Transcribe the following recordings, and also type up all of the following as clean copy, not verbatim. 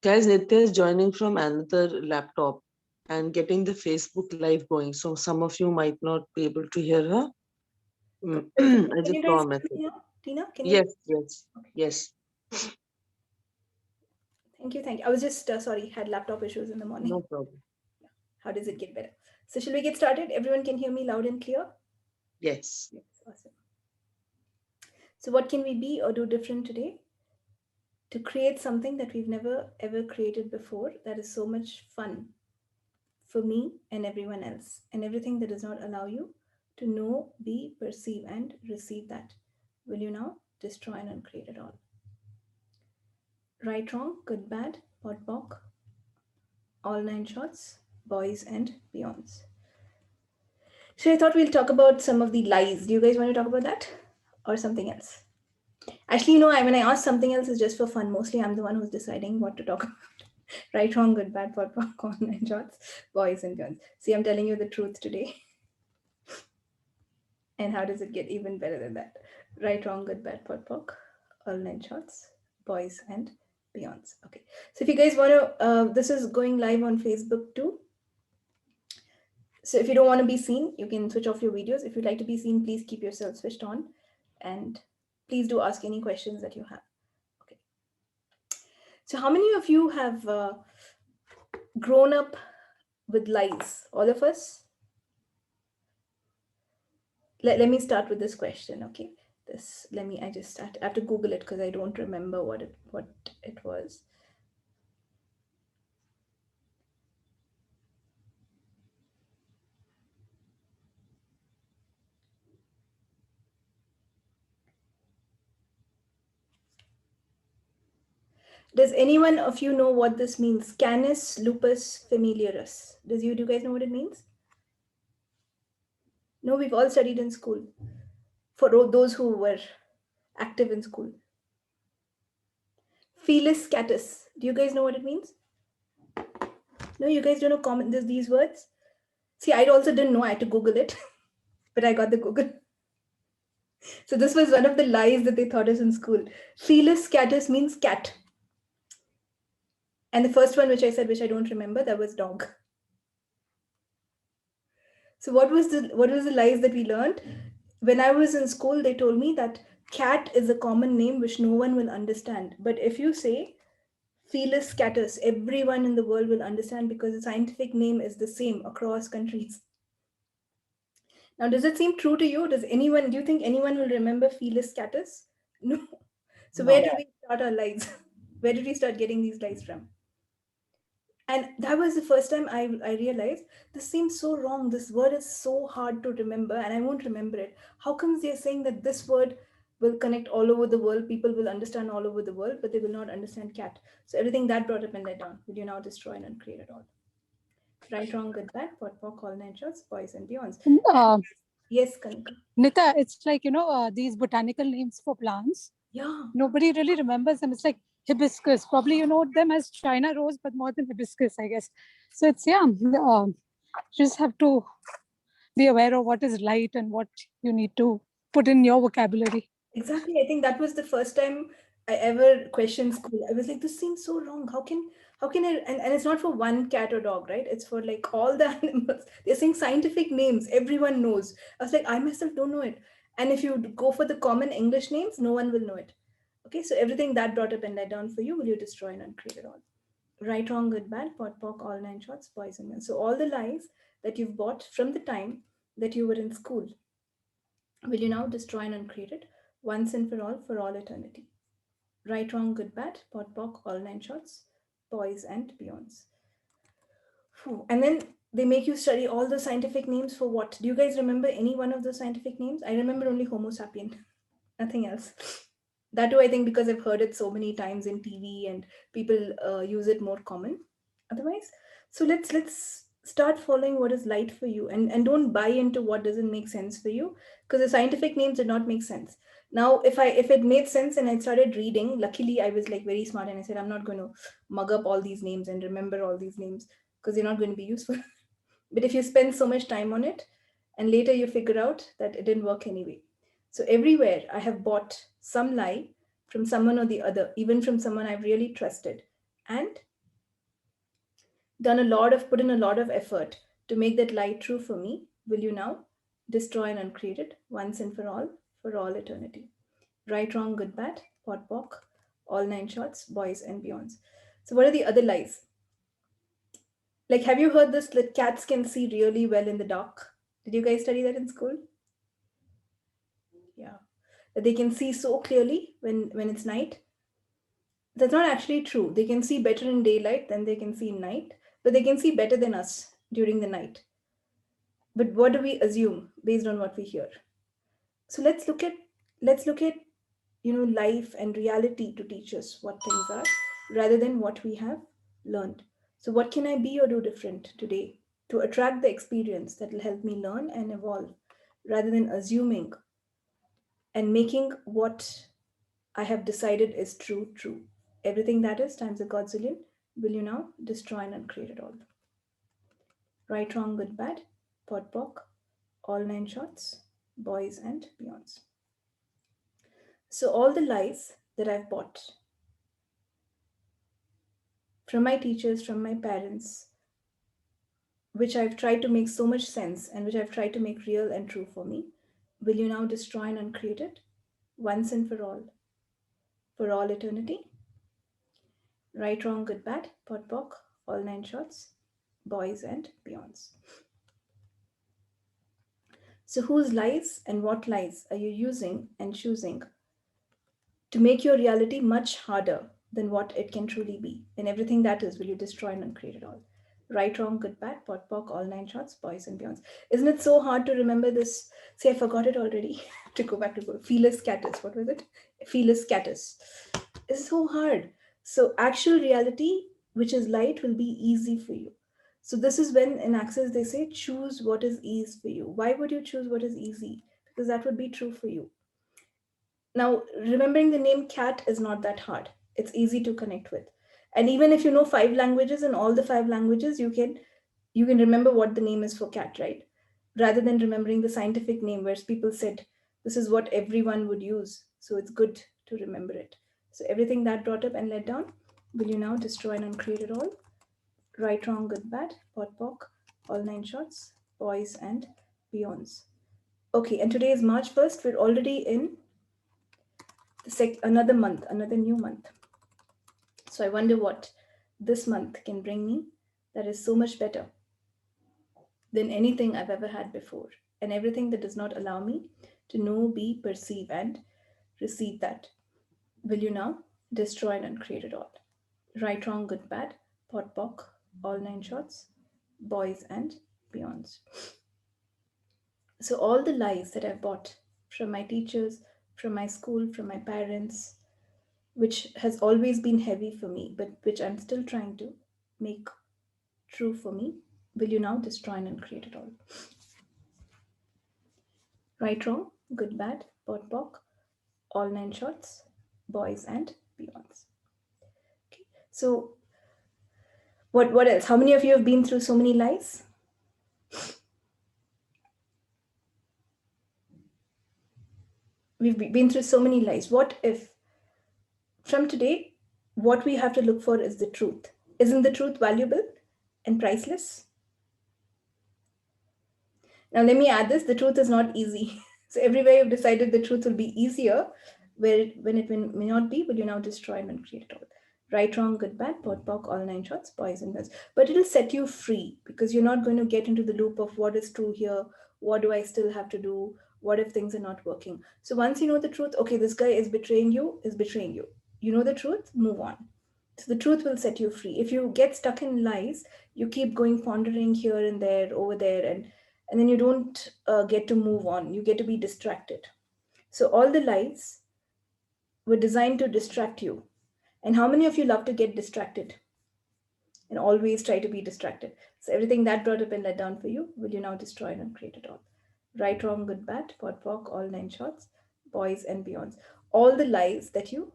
Guys, Nithya is joining from another laptop and getting the Facebook Live going. So some of you might not be able to hear her. I Can just you saw guys a hear message. me now? Tina, can you? Yes, yes, Okay. yes. Thank you, thank you. I was just sorry, had laptop issues in the No morning. problem. How does it get better? So shall we get started? Everyone can hear me loud and clear? Yes. Yes, awesome. So what can we be or do different today to create something that we've never ever created before that is so much fun for me and everyone else, and everything that does not allow you to know, be, perceive, and receive that? Will you now destroy and uncreate it all? Right, wrong, good, bad, pot, pock, all nine shots, boys and beyonds. So I thought we'll talk about some of the lies. Do you guys want to talk about that or something else? Actually, when I ask something else, it's just for fun. Mostly, I'm the one who's deciding what to talk about. Right, wrong, good, bad, pot, pock, all nine shots, boys and beyonds. See, I'm telling you the truth today. And how does it get even better than that? Right, wrong, good, bad, pot, pock, all nine shots, boys and beyonds. Okay. So if you guys want to, this is going live on Facebook too. So if you don't want to be seen, you can switch off your videos. If you'd like to be seen, please keep yourself switched on, and please do ask any questions that you have. Okay. So how many of you have grown up with lies? All of us? Let me start with this question, okay? I just start. I have to Google it because I don't remember what it was. Does anyone of you know what this means? Canis lupus familiaris. Do you guys know what it means? No, we've all studied in school. For those who were active in school. Felis catus. Do you guys know what it means? No, you guys don't know these words? See, I also didn't know. I had to Google it, but I got the Google. So this was one of the lies that they taught us in school. Felis catus means cat. And the first one, which I said, which I don't remember, that was dog. So what was the lies that we learned? When I was in school, they told me that cat is a common name which no one will understand. But if you say Felis catus, everyone in the world will understand because the scientific name is the same across countries. Now, does it seem true to you? Do you think anyone will remember Felis catus? No. So where No. did we start our lies? Where did we start getting these lies from? And that was the first time I realized this seems so wrong. This word is so hard to remember and I won't remember it. How comes they're saying that this word will connect all over the world, people will understand all over the world, but they will not understand cat? So everything that brought up and let down, will you now destroy and uncreate it all? Right, wrong, good, bad, pot, pock, all nine shots, boys and beyonds. And, Yes, Kanika. Nita, it's like, these botanical names for plants. Yeah. Nobody really remembers them. It's like hibiscus. Probably you know them as China rose, but more than hibiscus, I guess. So it's, just have to be aware of what is light and what you need to put in your vocabulary. Exactly. I think that was the first time I ever questioned school. I was like, this seems so wrong. How can I, and it's not for one cat or dog, right? It's for like all the animals. They're saying scientific names, everyone knows. I was like, I myself don't know it. And if you go for the common English names, no one will know it. Okay, so everything that brought up and let down for you, will you destroy and uncreate it all? Right, wrong, good, bad, pot, pock, all nine shots, boys and men. So all the lies that you've bought from the time that you were in school, will you now destroy and uncreate it once and for all eternity? Right, wrong, good, bad, pot, pock, all nine shots, boys and beyonds. Phew. And then they make you study all the scientific names for what? Do you guys remember any one of those scientific names? I remember only Homo sapien, nothing else. That too, I think, because I've heard it so many times in TV and people use it more common. Otherwise, so let's start following what is light for you, and don't buy into what doesn't make sense for you, because the scientific names did not make sense. Now, if it made sense and I started reading, luckily I was like very smart and I said, I'm not going to mug up all these names and remember all these names because they're not going to be useful. But if you spend so much time on it and later you figure out that it didn't work anyway. So everywhere I have bought some lie from someone or the other, even from someone I've really trusted, and put in a lot of effort to make that lie true for me, will you now destroy and uncreate it once and for all eternity? Right, wrong, good, bad, pot, pock, all nine shots, boys and beyonds. So, what are the other lies? Like, have you heard this that cats can see really well in the dark? Did you guys study that in school? Yeah. That they can see so clearly when it's night. That's not actually true. They can see better in daylight than they can see in night, but they can see better than us during the night. But what do we assume based on what we hear? So let's look at life and reality to teach us what things are rather than what we have learned. So what can I be or do different today to attract the experience that will help me learn and evolve rather than assuming and making what I have decided is true. Everything that is times a godzillion, will you now destroy and uncreate it all? Right, wrong, good, bad, pot, pock, all nine shots, boys and beyonds. So all the lies that I've bought from my teachers, from my parents, which I've tried to make so much sense and which I've tried to make real and true for me, will you now destroy and uncreate it once and for all eternity? Right, wrong, good, bad, pot, pock, all nine shots, boys and beyonds. So, whose lies and what lies are you using and choosing to make your reality much harder than what it can truly be? And everything that is, will you destroy and uncreate it all? Right, wrong, good, bad, pot, pock, all nine shots, boys and beyonds. Isn't it so hard to remember this? See, I forgot it already. To go back to go. Felis catus. What was it? Felis catus. It's so hard. So, actual reality, which is light, will be easy for you. So, this is when in Access they say choose what is ease for you. Why would you choose what is easy? Because that would be true for you. Now, remembering the name cat is not that hard. It's easy to connect with. And even if you know five languages, and all the five languages, you can remember what the name is for cat, right? Rather than remembering the scientific name where people said this is what everyone would use. So it's good to remember it. So everything that brought up and let down, will you now destroy and uncreate it all? Right, wrong, good, bad, pot, pock, all nine shots, boys and beyonds. Okay, and today is March 1st. We're already in another month, another new month. So I wonder what this month can bring me that is so much better than anything I've ever had before, and everything that does not allow me to know, be, perceive, and receive that. Will you now destroy and uncreate it all? Right, wrong, good, bad, pot, pock, all nine shots, boys and beyonds. So all the lies that I've bought from my teachers, from my school, from my parents, which has always been heavy for me, but which I'm still trying to make true for me, will you now destroy and uncreate it all? Right, wrong, good, bad, pot, pock, all nine shots, boys and beyonds. Okay. So what else? How many of you have been through so many lies? We've been through so many lies. What if from today, what we have to look for is the truth? Isn't the truth valuable and priceless? Now, let me add this, the truth is not easy. So, everywhere you've decided the truth will be easier, when it may not be, will you now destroy and uncreate it all? Right, wrong, good, bad, pot, pock, all nine shots, boys and girls. But it'll set you free because you're not going to get into the loop of what is true here, what do I still have to do, what if things are not working. So, once you know the truth, okay, this guy is betraying you, You know the truth, move on. So the truth will set you free. If you get stuck in lies, you keep going pondering here and there, over there, and then you don't get to move on. You get to be distracted. So all the lies were designed to distract you. And how many of you love to get distracted and always try to be distracted? So everything that brought up and let down for you, will you now destroy and create it all? Right, wrong, good, bad, pot, pock, all nine shots, boys and beyonds. All the lies that you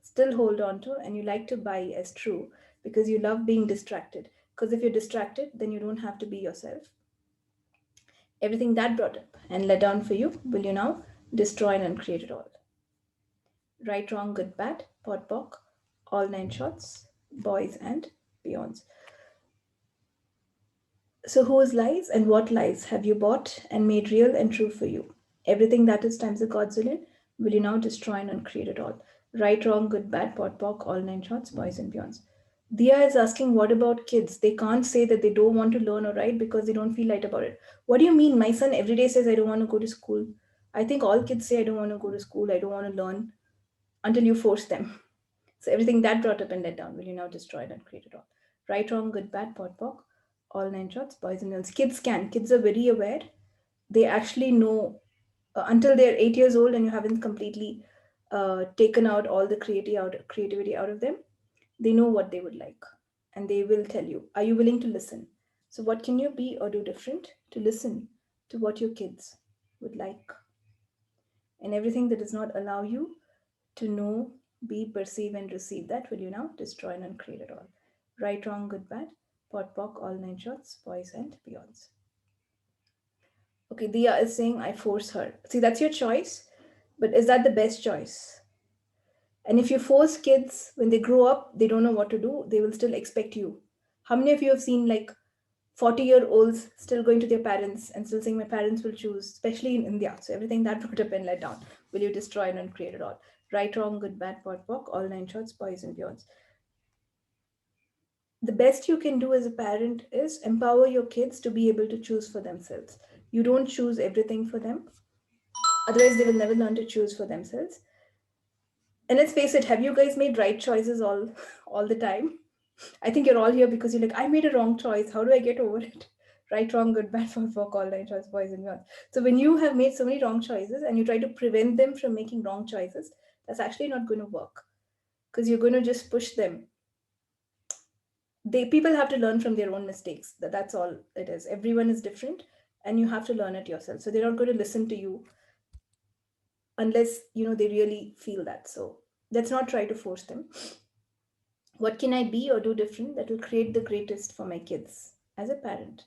still hold on to and you like to buy as true because you love being distracted. Because if you're distracted, then you don't have to be yourself. Everything that brought up and let down for you, will you now destroy and uncreate it all? Right, wrong, good, bad, pot, pock, all nine shots, boys and beyonds. So, whose lies and what lies have you bought and made real and true for you? Everything that is times a godzillion, will you now destroy and uncreate it all? Right, wrong, good, bad, pot, pock, all nine shots, boys and beyonds. Dia is asking, what about kids? They can't say that they don't want to learn or write because they don't feel right about it. What do you mean? My son every day says, I don't want to go to school. I think all kids say, I don't want to go to school, I don't want to learn until you force them. So everything that brought up and let down, will you now destroy it and create it all? Right, wrong, good, bad, pot, pock, all nine shots, boys and girls. Kids can. Kids are very aware. They actually know until they're 8 years old and you haven't completely taken out all the creativity out of them. They know what they would like, and they will tell you. Are you willing to listen? So what can you be or do different to listen to what your kids would like, and everything that does not allow you to know, be, perceive, and receive that will you now destroy and uncreate it all. Right, wrong, good, bad, pot, pock, all nine shots, boys and beyonds. Okay, Dia is saying I force her. See, that's your choice, but is that the best choice? And if you force kids when they grow up, they don't know what to do, they will still expect you. How many of you have seen like 40-year-olds still going to their parents and still saying, my parents will choose, especially in India? So everything that brought up and let down, will you destroy and uncreate it all? Right, wrong, good, bad, pot, pock, all nine shots, boys and beyonds. The best you can do as a parent is empower your kids to be able to choose for themselves. You don't choose everything for them, otherwise they will never learn to choose for themselves. And let's face it, have you guys made right choices all the time? I think you're all here because you're like, I made a wrong choice, how do I get over it? Right, wrong, good, bad, for all nine choice, boys and girls. So when you have made so many wrong choices and you try to prevent them from making wrong choices, that's actually not going to work, because you're going to just push them. They People have to learn from their own mistakes. That's all it is. Everyone is different, and you have to learn it yourself. So they're not going to listen to you unless they really feel that. So let's not try to force them. What can I be or do different that will create the greatest for my kids as a parent?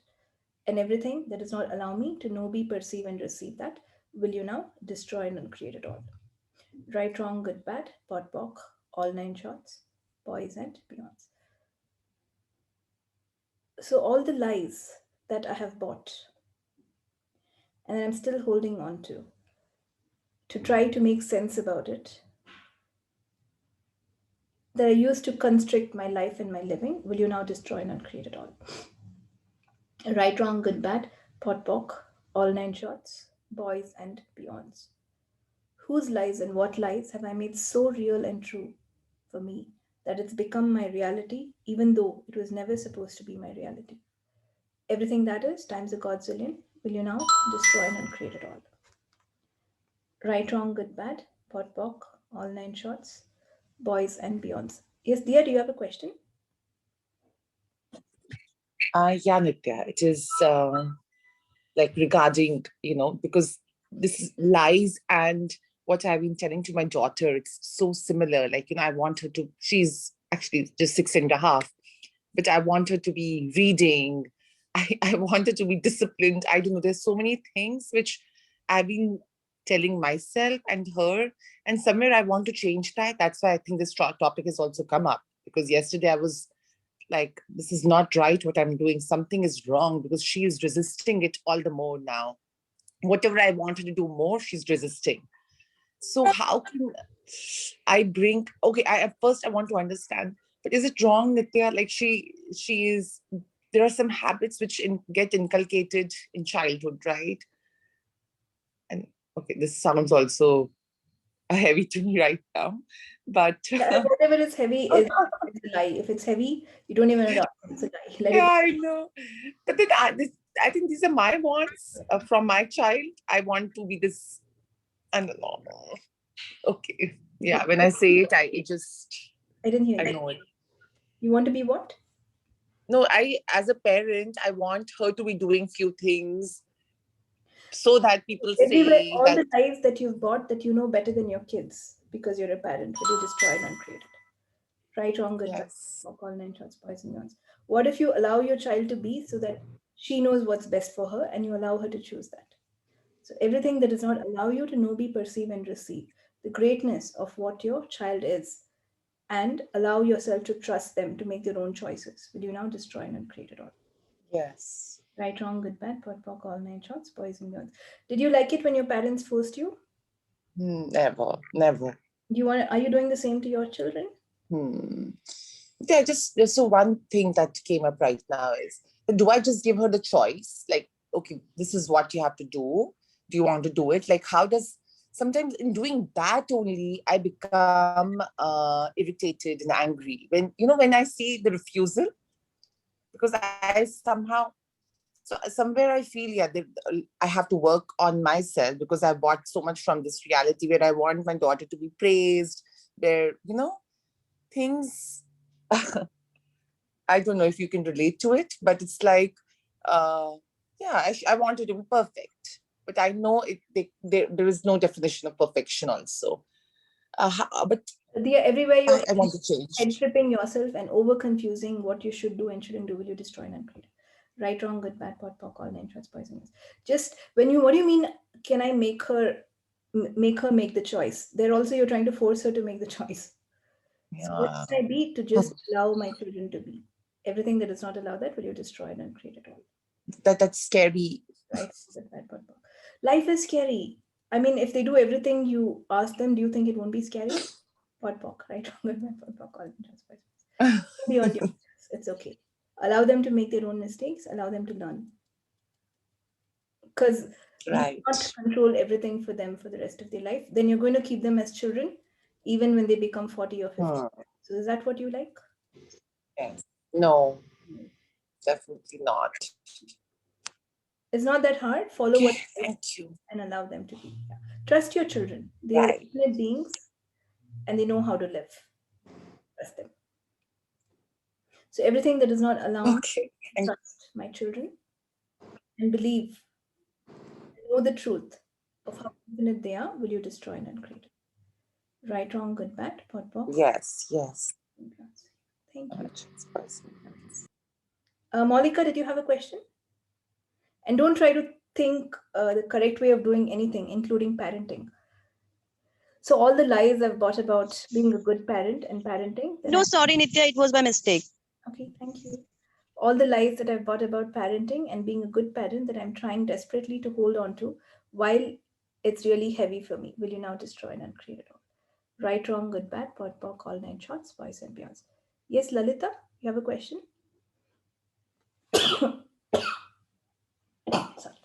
And everything that does not allow me to know, be, perceive, and receive that, will you now destroy and uncreate it all? Right, wrong, good, bad, pot, pock, all nine shots, boys and beyonds. So all the lies that I have bought and I'm still holding on to try to make sense about it, that I used to constrict my life and my living, will you now destroy and uncreate it all? Right, wrong, good, bad, pot, pock, all nine shots, boys and beyonds. Whose lies and what lies have I made so real and true for me that it's become my reality, even though it was never supposed to be my reality? Everything that is times a godzillion, will you now destroy and uncreate it all? Right, wrong, good, bad, pot, pock, all nine shots, boys and beyonds. Yes, Dia, do you have a question? Yeah, Nitya, it is like regarding, because this is lies and what I've been telling to my daughter, it's so similar. Like, I want her to, she's actually just 6.5, but I want her to be reading. I want her to be disciplined. I don't know. There's so many things which I've been telling myself and her, and somewhere I want to change that. That's why I think this topic has also come up, because yesterday I was like, this is not right what I'm doing. Something is wrong, because she is resisting it all the more now. Whatever I wanted to do more, she's resisting. So how can I bring, okay, I at first I want to understand, but is it wrong, Nitya? Like she is, there are some habits which get inculcated in childhood, right? And okay, this sounds also heavy to me right now, but Whatever is heavy is it's a lie. If it's heavy, you don't even know it's a lie. Let it yeah, go. I know. But then I think these are my wants from my child. I want to be this, and okay, yeah. When I say it, it just, I didn't hear I you. know it. You want to be what? No, as a parent, I want her to be doing few things so that people Everywhere, say all that, the lies that you've bought that you know better than your kids because you're a parent, will you destroy and uncreate it? Right, wrong, good, bad, yes, or call nine shots, boys and girls. What if you allow your child to be so that she knows what's best for her and you allow her to choose that? So everything that does not allow you to know, be, perceive, and receive, the greatness of what your child is, and allow yourself to trust them to make their own choices. Will you now destroy and uncreate it all? Yes. Right, wrong, good, bad, pot, pock, all nine shots, boys and girls. Did you like it when your parents forced you? Never, never. Are you doing the same to your children? Yeah, just so one thing that came up right now is, do I just give her the choice? Like, okay, this is what you have to do. Do you want to do it? Like, how does sometimes in doing that only I become irritated and angry when I see the refusal, because I somehow, so somewhere I feel, yeah, I have to work on myself, because I bought so much from this reality where I want my daughter to be praised, where things. I don't know if you can relate to it, but it's like, uh, yeah, I want it to be perfect, but I know there is no definition of perfection also. But Everywhere you're I want to change. head tripping yourself and over confusing what you should do and shouldn't do, will you destroy and uncreate? Right, wrong, good, bad, pot, pock, all nine shots, poisonous. Just what do you mean? Can I make her make the choice? There also you're trying to force her to make the choice. So what Yeah, can I be to just allow my children to be? Everything that does not allow that, will you destroy and uncreate it all? that's scary. Right, good, bad, pot, pock. Life is scary. I mean, if they do everything you ask them, do you think it won't be scary? Pot, pock, right, wrong, good, bad, pot, pock, all nine shots, poisonous. Beyond your choices. It's okay. Allow them to make their own mistakes, allow them to learn. Because you Right. cannot control everything for them for the rest of their life. Then you're going to keep them as children, even when they become 40 or 50. So is that what you like? Yes. No, definitely not. It's not that hard. Follow Okay, what you like thank you. and allow them to be. Yeah. Trust your children. They are Right. infinite beings and they know how to live. Trust them. So everything that does not allow me Okay. to trust my children and believe, know the truth of how infinite they are, will you destroy and uncreate? Right, wrong, good, bad, pot, box. Yes, yes. Thank you. Yes. Monica, did you have a question? And don't try to think the correct way of doing anything, including parenting. So all the lies I've bought about being a good parent and parenting. No, sorry, Nithya, it was by mistake. Okay, thank you. All the lies that I've bought about parenting and being a good parent that I'm trying desperately to hold on to while it's really heavy for me. Will you now destroy and uncreate it all? Right, wrong, good, bad, pot, pock, all nine shots, boys and beyonds. Yes, Lalita, you have a question? Sorry.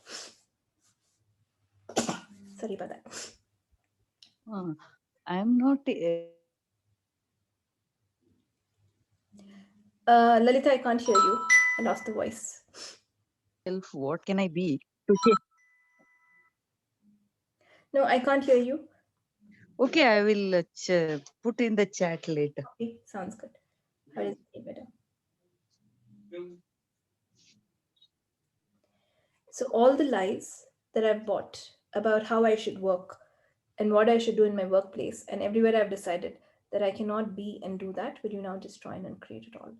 Sorry about that. I am not. Lalita, I can't hear you. I lost the voice. What can I be? To change? No, I can't hear you. Okay, I will put in the chat later. Okay, sounds good. How does it get better? So all the lies that I've bought about how I should work and what I should do in my workplace and everywhere I've decided that I cannot be and do that, will you now destroy and uncreate it all?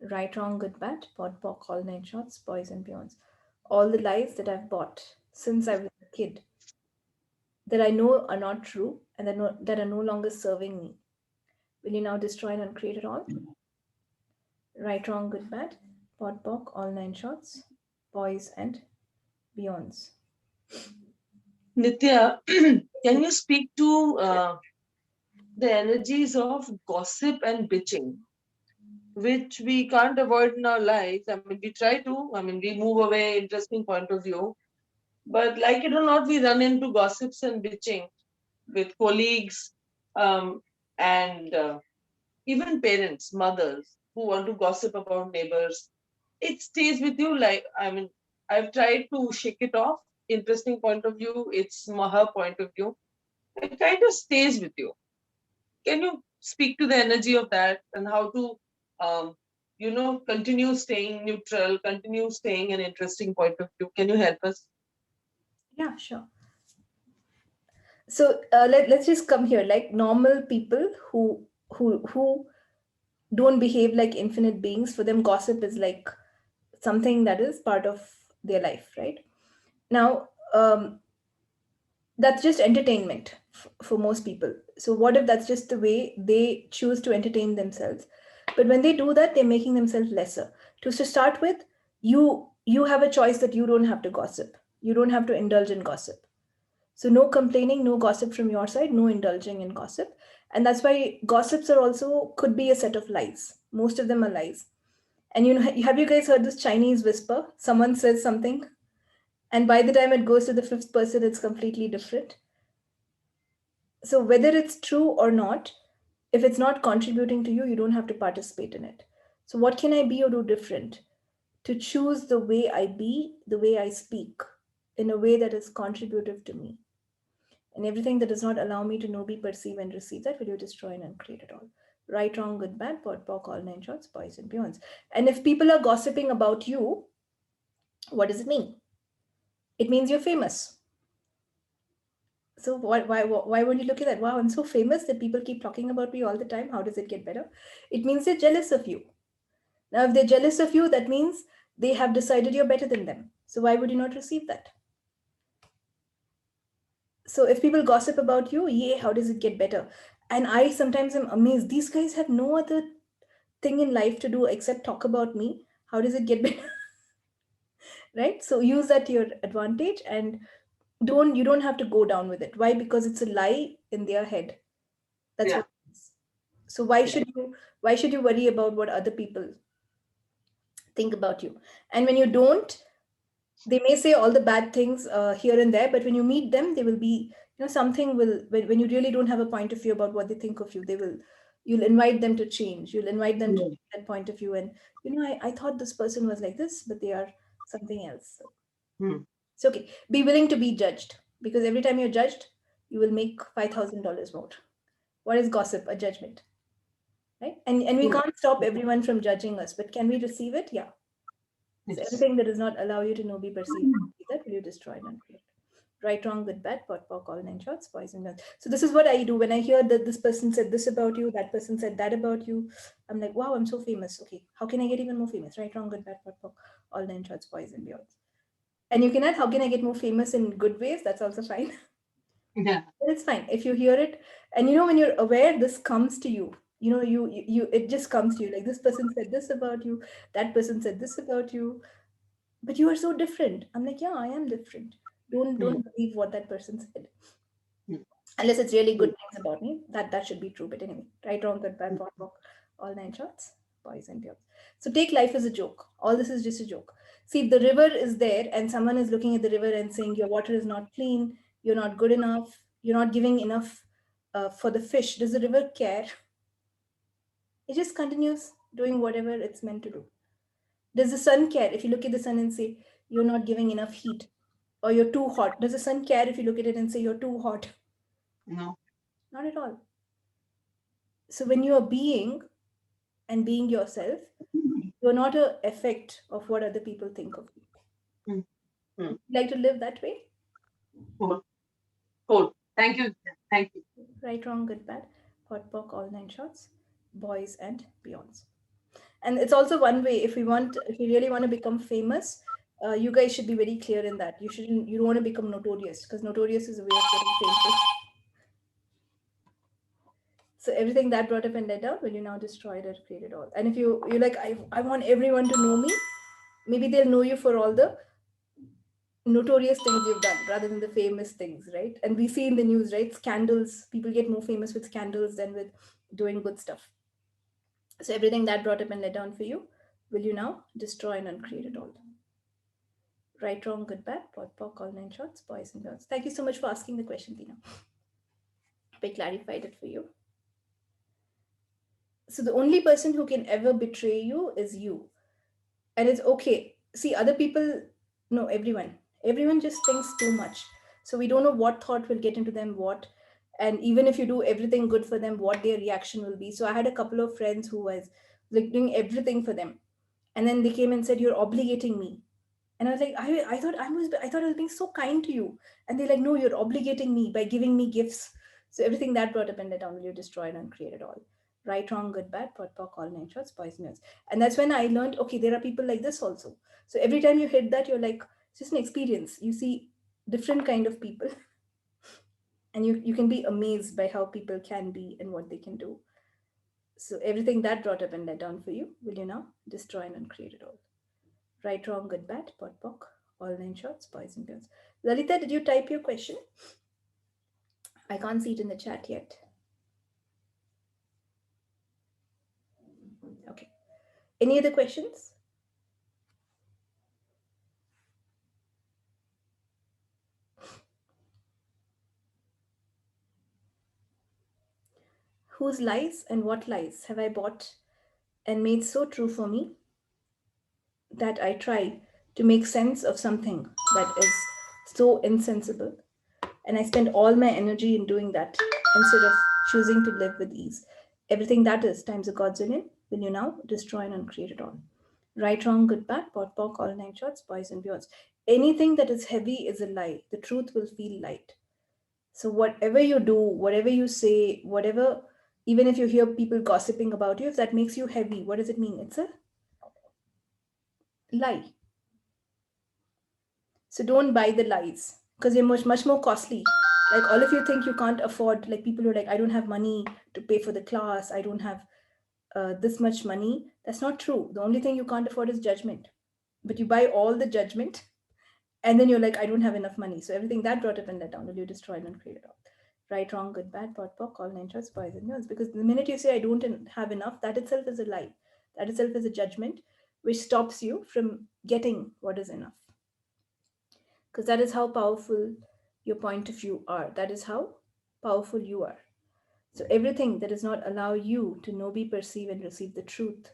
Right, wrong, good, bad, pot, pock, all nine shots, boys and beyonds. All the lies that I've bought since I was a kid that I know are not true and that are no longer serving me. Will you now destroy and uncreate it all? Right, wrong, good, bad, pot, pock, all nine shots, boys and beyonds. Nithya, can you speak to the energies of gossip and bitching, which we can't avoid in our lives? I mean, we try to, we move away, interesting point of view. But like it or not, we run into gossips and bitching with colleagues and even parents, mothers who want to gossip about neighbors. It stays with you. I've tried to shake it off. Interesting point of view. It's her point of view. It kind of stays with you. Can you speak to the energy of that and how to, continue staying neutral, continue staying an interesting point of view? Can you help us? Yeah, sure. So let's just come here, like normal people who don't behave like infinite beings. For them, gossip is like something that is part of their life, right? Now, that's just entertainment for most people. So what if that's just the way they choose to entertain themselves? But when they do that, they're making themselves lesser. To start with, you have a choice that you don't have to gossip. You don't have to indulge in gossip. So no complaining, no gossip from your side, no indulging in gossip. And that's why gossips are also could be a set of lies. Most of them are lies. And have you guys heard this Chinese whisper? Someone says something, and by the time it goes to the fifth person, it's completely different. So whether it's true or not, if it's not contributing to you, you don't have to participate in it. So what can I be or do different to choose the way I be, the way I speak, in a way that is contributive to me? And everything that does not allow me to know, be, perceive, and receive that, will you destroy and uncreate it all? Right, wrong, good, bad, pot, pock, all nine shorts, boys and beyonds. And if people are gossiping about you, what does it mean? It means you're famous. So why would you look at that? Wow, I'm so famous that people keep talking about me all the time. How does it get better? It means they're jealous of you. Now, if they're jealous of you, that means they have decided you're better than them. So why would you not receive that? So if people gossip about you, yay, how does it get better? And I sometimes am amazed. These guys have no other thing in life to do except talk about me. How does it get better? Right? So use that to your advantage, and you don't have to go down with it. Why? Because it's a lie in their head. That's Yeah. what it is. So why should you worry about what other people think about you? And when you don't, they may say all the bad things here and there, but when you meet them, they will be, something will, when you really don't have a point of view about what they think of you, you'll invite them to change. You'll invite them to Yeah. change that point of view. And, I thought this person was like this, but they are something else. Hmm. It's okay. Be willing to be judged, because every time you're judged, you will make $5,000 more. What is gossip? A judgment, right? And we Yeah. can't stop everyone from judging us, but can we receive it? Yeah. So Yes. everything that does not allow you to know, be, perceived, that will you destroy and uncreate. Right, wrong, good, bad, pot, pock, all nine shorts, boys and girls. So this is what I do when I hear that this person said this about you, that person said that about you. I'm like, wow, I'm so famous. Okay, how can I get even more famous? Right, wrong, good, bad, pot, pock, all nine shorts, boys and beyond. And you can add, how can I get more famous in good ways? That's also fine. Yeah. But it's fine if you hear it, and when you're aware, this comes to you. It just comes to you. Like, this person said this about you, that person said this about you, but you are so different. I'm like, yeah, I am different. Don't believe what that person said, Hmm. unless it's really Hmm. good things about me. That should be true. But anyway, right, wrong, good, bad, pot, pock, all nine shots, boys and girls. So take life as a joke. All this is just a joke. See, if the river is there and someone is looking at the river and saying your water is not clean, you're not good enough, you're not giving enough for the fish, does the river care? It just continues doing whatever it's meant to do. Does the sun care if you look at the sun and say you're not giving enough heat, or you're too hot? Does the sun care if you look at it and say you're too hot? No. Not at all. So when you are being and being yourself, you're not a effect of what other people think of you. Hmm. Hmm. Would you like to live that way? Cool. Cool. Thank you. Thank you. Right, wrong, good, bad, pot, pock, all nine shots, boys and beyonds. And it's also one way, if you really want to become famous, you guys should be very clear in that. You don't want to become notorious, because notorious is a way of getting famous. So everything that brought up and led down, will you now destroy it or create it all? And if you're like, I want everyone to know me, maybe they'll know you for all the notorious things you've done rather than the famous things, right? And we see in the news, right? Scandals, people get more famous with scandals than with doing good stuff. So everything that brought up and led down for you, will you now destroy and uncreate it all? Right, wrong, good, bad, pot, pock, all nine shots, boys and girls. Thank you so much for asking the question, Tina. I clarified it for you. So the only person who can ever betray you is you. And it's okay. See, other people, no, everyone just thinks too much. So we don't know what thought will get into them, and even if you do everything good for them, what their reaction will be. So I had a couple of friends who was like doing everything for them, and then they came and said, you're obligating me. And I was like, I thought I was being so kind to you. And they're like, no, you're obligating me by giving me gifts. So everything that brought up and let down, will you destroy it and create it all? Right, wrong, good, bad, pot, pock, all nine shots, boys and girls. And that's when I learned, okay, there are people like this also. So every time you hit that, you're like, it's just an experience. You see different kind of people. And you can be amazed by how people can be and what they can do. So everything that brought up and let down for you, will you now destroy and uncreate it all? Right, wrong, good, bad, pot, pock, all nine shots, boys and girls. Lalita, did you type your question? I can't see it in the chat yet. Okay. Any other questions? Whose lies and what lies have I bought and made so true for me that I try to make sense of something that is so insensible? And I spend all my energy in doing that instead of choosing to live with ease. Everything that is times a godzillion, will you now destroy and uncreate it all? Right, wrong, good, bad, pot, pock, all nine shots, boys and beyonds. Anything that is heavy is a lie. The truth will feel light. So whatever you do, whatever you say, whatever, even if you hear people gossiping about you, if that makes you heavy, what does it mean? It's a lie. So don't buy the lies because they're much more costly. Like all of you think you can't afford, like people who are like, I don't have money to pay for the class, I don't have this much money. That's not true. The only thing you can't afford is judgment. But you buy all the judgment and then you're like, I don't have enough money. So everything that brought up and let down, will you destroy and create it all? Right, wrong, good, bad, pot, pock, all nine shots, boys and girls. Because the minute you say I don't have enough, that itself is a lie. That itself is a judgment which stops you from getting what is enough. Because that is how powerful your point of view are. That is how powerful you are. So everything that does not allow you to know, be, perceive, and receive the truth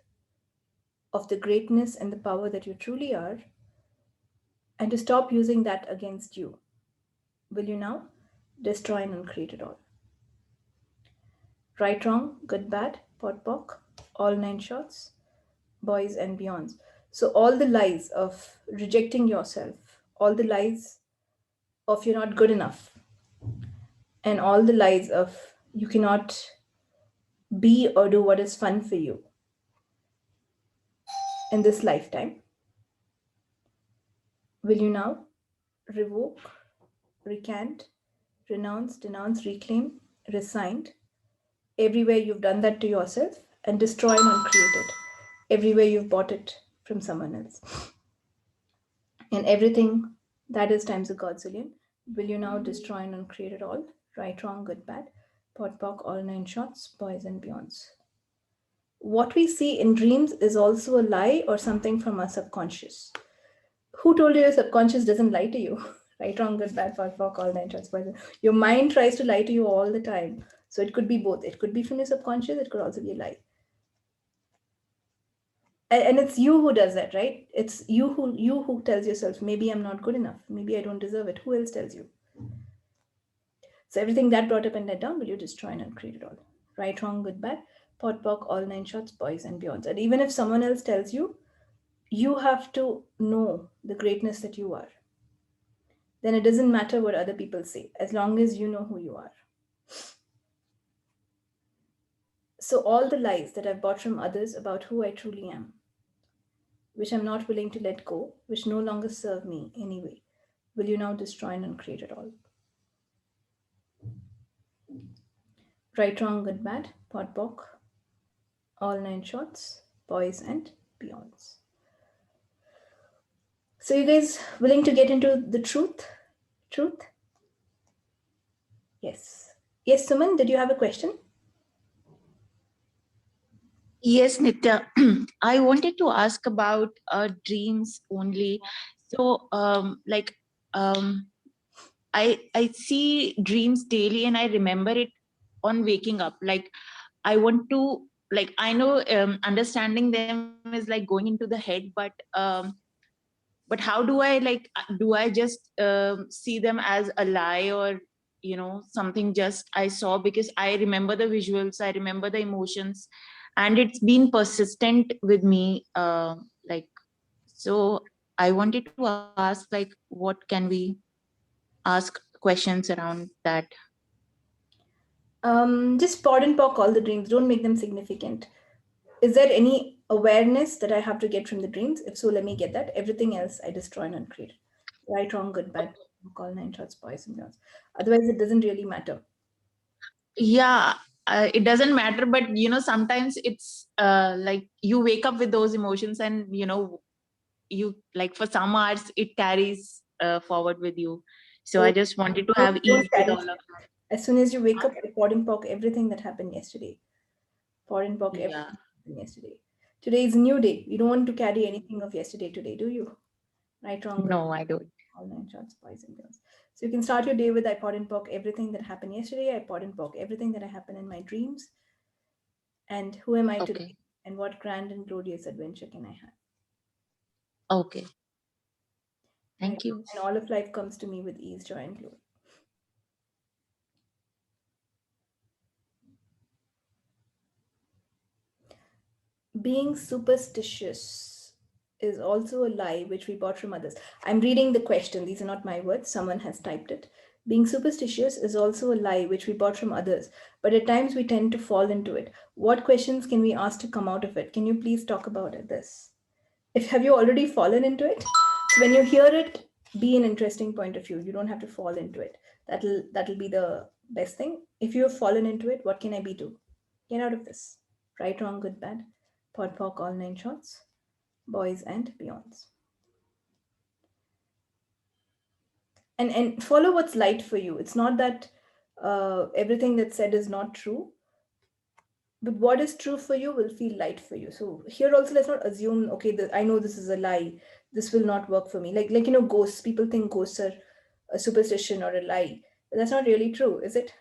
of the greatness and the power that you truly are, and to stop using that against you, will you now destroy and uncreate it all? Right, wrong, good, bad, pot, pock, all nine shots, boys and beyonds. So all the lies of rejecting yourself, all the lies of you're not good enough, and all the lies of you cannot be or do what is fun for you in this lifetime, will you now revoke, recant, renounce, denounce, reclaim, resigned everywhere you've done that to yourself, and destroy and uncreate it everywhere you've bought it from someone else? And everything that is times a godzillion, will you now destroy and uncreate it all? Right, wrong, good, bad, pot, pock, all nine shots, boys and beyonds. What we see in dreams is also a lie or something from our subconscious. Who told you your subconscious doesn't lie to you? Right, wrong, good, bad, pot, pock, all nine shots, boys. Your mind tries to lie to you all the time. So it could be both. It could be from your subconscious, it could also be a lie. And it's you who does that, right? It's you who tells yourself, maybe I'm not good enough, maybe I don't deserve it. Who else tells you? So everything that brought up and let down, will you destroy and uncreate it all? Right, wrong, good, bad, pot, pock, all nine shots, boys and beyonds. And even if someone else tells you, you have to know the greatness that you are. Then it doesn't matter what other people say, as long as you know who you are. So all the lies that I've bought from others about who I truly am, which I'm not willing to let go, which no longer serve me anyway, will you now destroy and uncreate it all? Right, wrong, good, bad, pot, pock, all nine shots, boys and beyonds. So you guys willing to get into the truth? Truth? Yes. Yes, Suman, did you have a question? Yes, Nitya. I wanted to ask about dreams only. So, um, I see dreams daily, and I remember it on waking up. Like I want to, like I know understanding them is like going into the head, but how do I do I just see them as a lie, or something just I saw, because I remember the visuals, I remember the emotions, and it's been persistent with me, so I wanted to ask, like, what can we ask questions around that? Just pod and pock all the dreams. Don't make them significant. Is there any awareness that I have to get from the dreams? If so, let me get that. Everything else I destroy and uncreate. Right, wrong, good, bad. Call 9 shots, boys and girls. Otherwise, it doesn't really matter. Yeah, it doesn't matter, but sometimes it's like you wake up with those emotions, and you, like, for some hours it carries forward with you. So I Oh, just wanted to no, have don't ease with carry all of forward. that. As soon as you wake up, I pot and pock everything that happened yesterday. Pot and pock everything Yeah. that happened yesterday. Today is a new day. You don't want to carry anything of yesterday today, do you? Right, wrong, good, No, I don't. all 9 shots, boys and girls. So you can start your day with I pot and pock everything that happened yesterday. I pot and pock everything that happened in my dreams. And who am I today? Okay. And what grand and glorious adventure can I have? Okay. Right? Thank you. And all of life comes to me with ease, joy, and glory. Being superstitious is also a lie which we bought from others. I'm reading the question. These are not my words. Someone has typed it. Being superstitious is also a lie which we bought from others, but at times we tend to fall into it. What questions can we ask to come out of it? Can you please talk about this? If have you already fallen into it? So when you hear it, be an interesting point of view. You don't have to fall into it. That'll be the best thing. If you have fallen into it, what can I be to? Get out of this. Right, wrong, good, bad. Pod poc, all 9 shots. Boys and beyonds. And follow what's light for you. It's not that everything that's said is not true, but what is true for you will feel light for you. So here also, let's not assume, okay, I know this is a lie, this will not work for me. Like ghosts. People think ghosts are a superstition or a lie, but that's not really true, is it?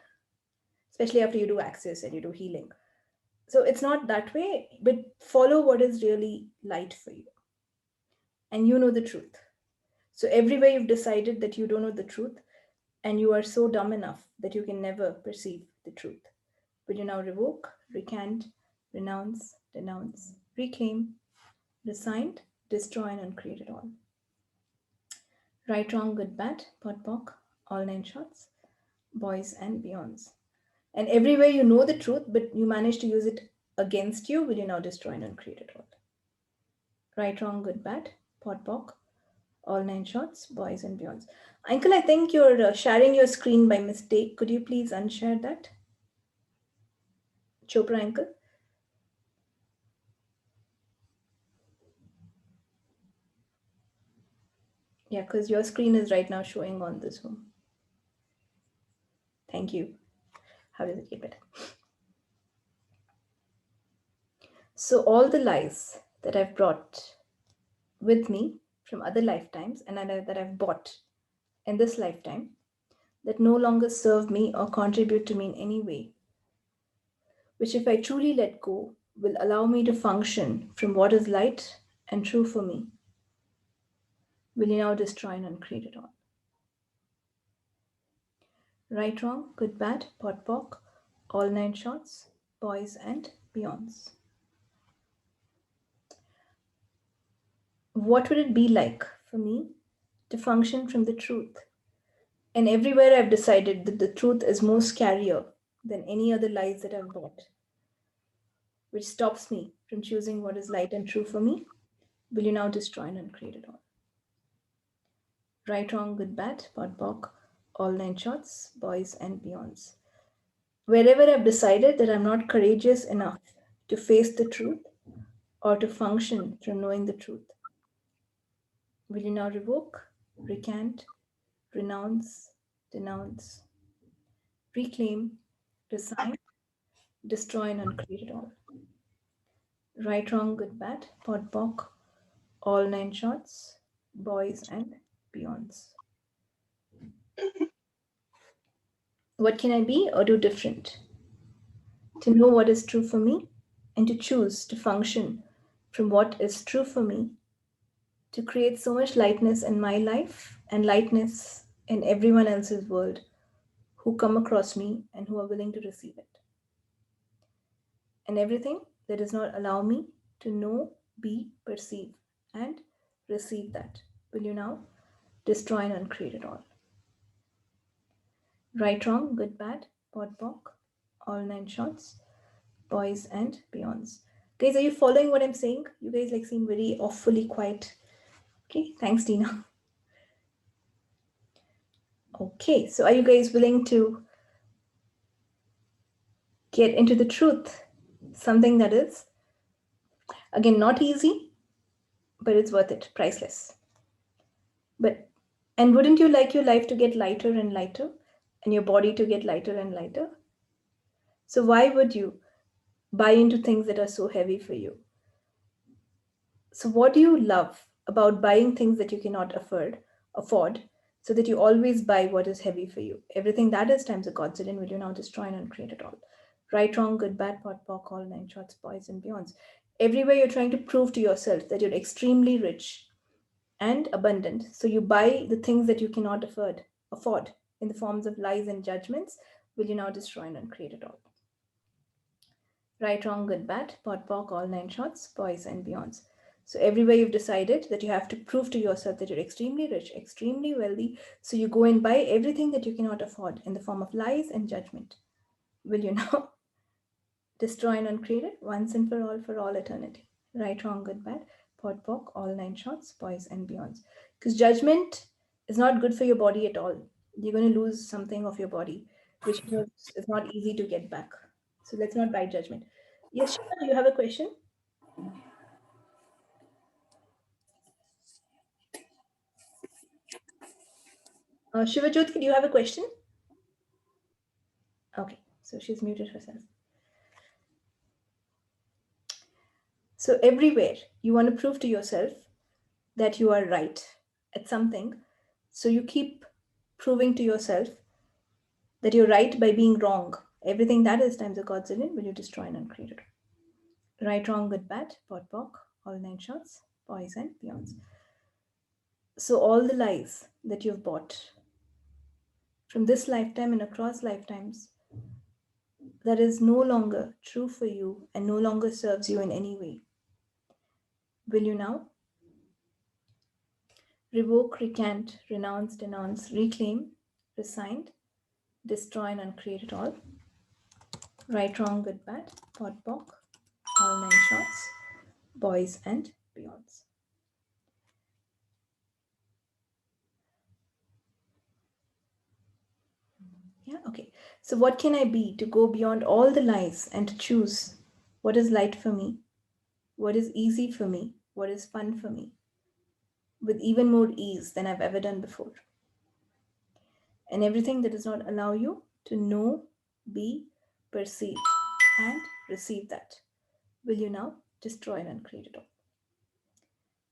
Especially after you do access and you do healing. So it's not that way, but follow what is really light for you, and you know the truth. So everywhere you've decided that you don't know the truth, and you are so dumb enough that you can never perceive the truth, will you now revoke, recant, renounce, denounce, reclaim, resigned, destroy, and uncreate it all? Right, wrong, good, bad, pot, pock, all 9 shots, boys and beyonds. And everywhere you know the truth, but you manage to use it against you, will you now destroy and uncreate it all? Right, wrong, good, bad, pot, pock, all 9 shots, boys and beyonds. Uncle, I think you're sharing your screen by mistake. Could you please unshare that? Chopra uncle? Yeah, because your screen is right now showing on the Zoom. Thank you. How does it get better? So all the lies that I've brought with me from other lifetimes and that I've bought in this lifetime that no longer serve me or contribute to me in any way, which if I truly let go, will allow me to function from what is light and true for me, will you now destroy and uncreate it all? Right, wrong, good, bad, pot, pock, all 9 shots, boys and beyonds. What would it be like for me to function from the truth? And everywhere I've decided that the truth is more scarier than any other lies that I've bought, which stops me from choosing what is light and true for me, will you now destroy and uncreate it all? Right, wrong, good, bad, pot, pock, all 9 shots, boys and beyonds. Wherever I've decided that I'm not courageous enough to face the truth or to function from knowing the truth, will you now revoke, recant, renounce, denounce, reclaim, resign, destroy, and uncreate it all? Right, wrong, good, bad, pot, pock, all 9 shots, boys and beyonds. What can I be or do different? To know what is true for me and to choose to function from what is true for me, to create so much lightness in my life and lightness in everyone else's world who come across me and who are willing to receive it. And everything that does not allow me to know, be, perceive, and receive that, will you now destroy and uncreate it all? Right, wrong, good, bad, pot, pock, all 9 shots, boys and beyonds. Guys, are you following what I'm saying? You guys seem very awfully quiet. Okay, thanks, Tina. Okay, so are you guys willing to get into the truth? Something that is, again, not easy, but it's worth it, priceless. And wouldn't you like your life to get lighter and lighter, and your body to get lighter and lighter? So why would you buy into things that are so heavy for you? So what do you love about buying things that you cannot afford, so that you always buy what is heavy for you? Everything that is times a godzillion will you now destroy and uncreate it all. Right, wrong, good, bad, pot, pock, all nine shots, boys and beyonds. Everywhere you're trying to prove to yourself that you're extremely rich and abundant. So you buy the things that you cannot afford in the forms of lies and judgments. Will you now destroy and uncreate it all? Right, wrong, good, bad, pot, pock, all nine shots, boys and beyonds. So everywhere you've decided that you have to prove to yourself that you're extremely rich, extremely wealthy. So you go and buy everything that you cannot afford in the form of lies and judgment. Will you now destroy and uncreate it once and for all eternity? Right, wrong, good, bad, pot, pock, all nine shots, boys and beyonds. Because judgment is not good for your body at all. You're going to lose something of your body, which is not easy to get back. So let's not buy judgment. Yes, Shiva, you have a question? Shiva Jyot, do you have a question? Okay, so she's muted herself. So everywhere you want to prove to yourself that you are right at something. So you keep proving to yourself that you're right by being wrong. Everything that is times a godzillion will you destroy and uncreate it. Right, wrong, good, bad, pot, pock, all nine shots, boys and beyonds. So all the lies that you've bought from this lifetime and across lifetimes, that is no longer true for you and no longer serves you in any way, will you now revoke, recant, renounce, denounce, reclaim, resigned, destroy and uncreate it all? Right, wrong, good, bad, pot, pock, all nine shots, boys and beyonds. Yeah, okay. So what can I be to go beyond all the lies and to choose what is light for me, what is easy for me, what is fun for me, with even more ease than I've ever done before? And everything that does not allow you to know, be, perceive, and receive that, will you now destroy and uncreate it all?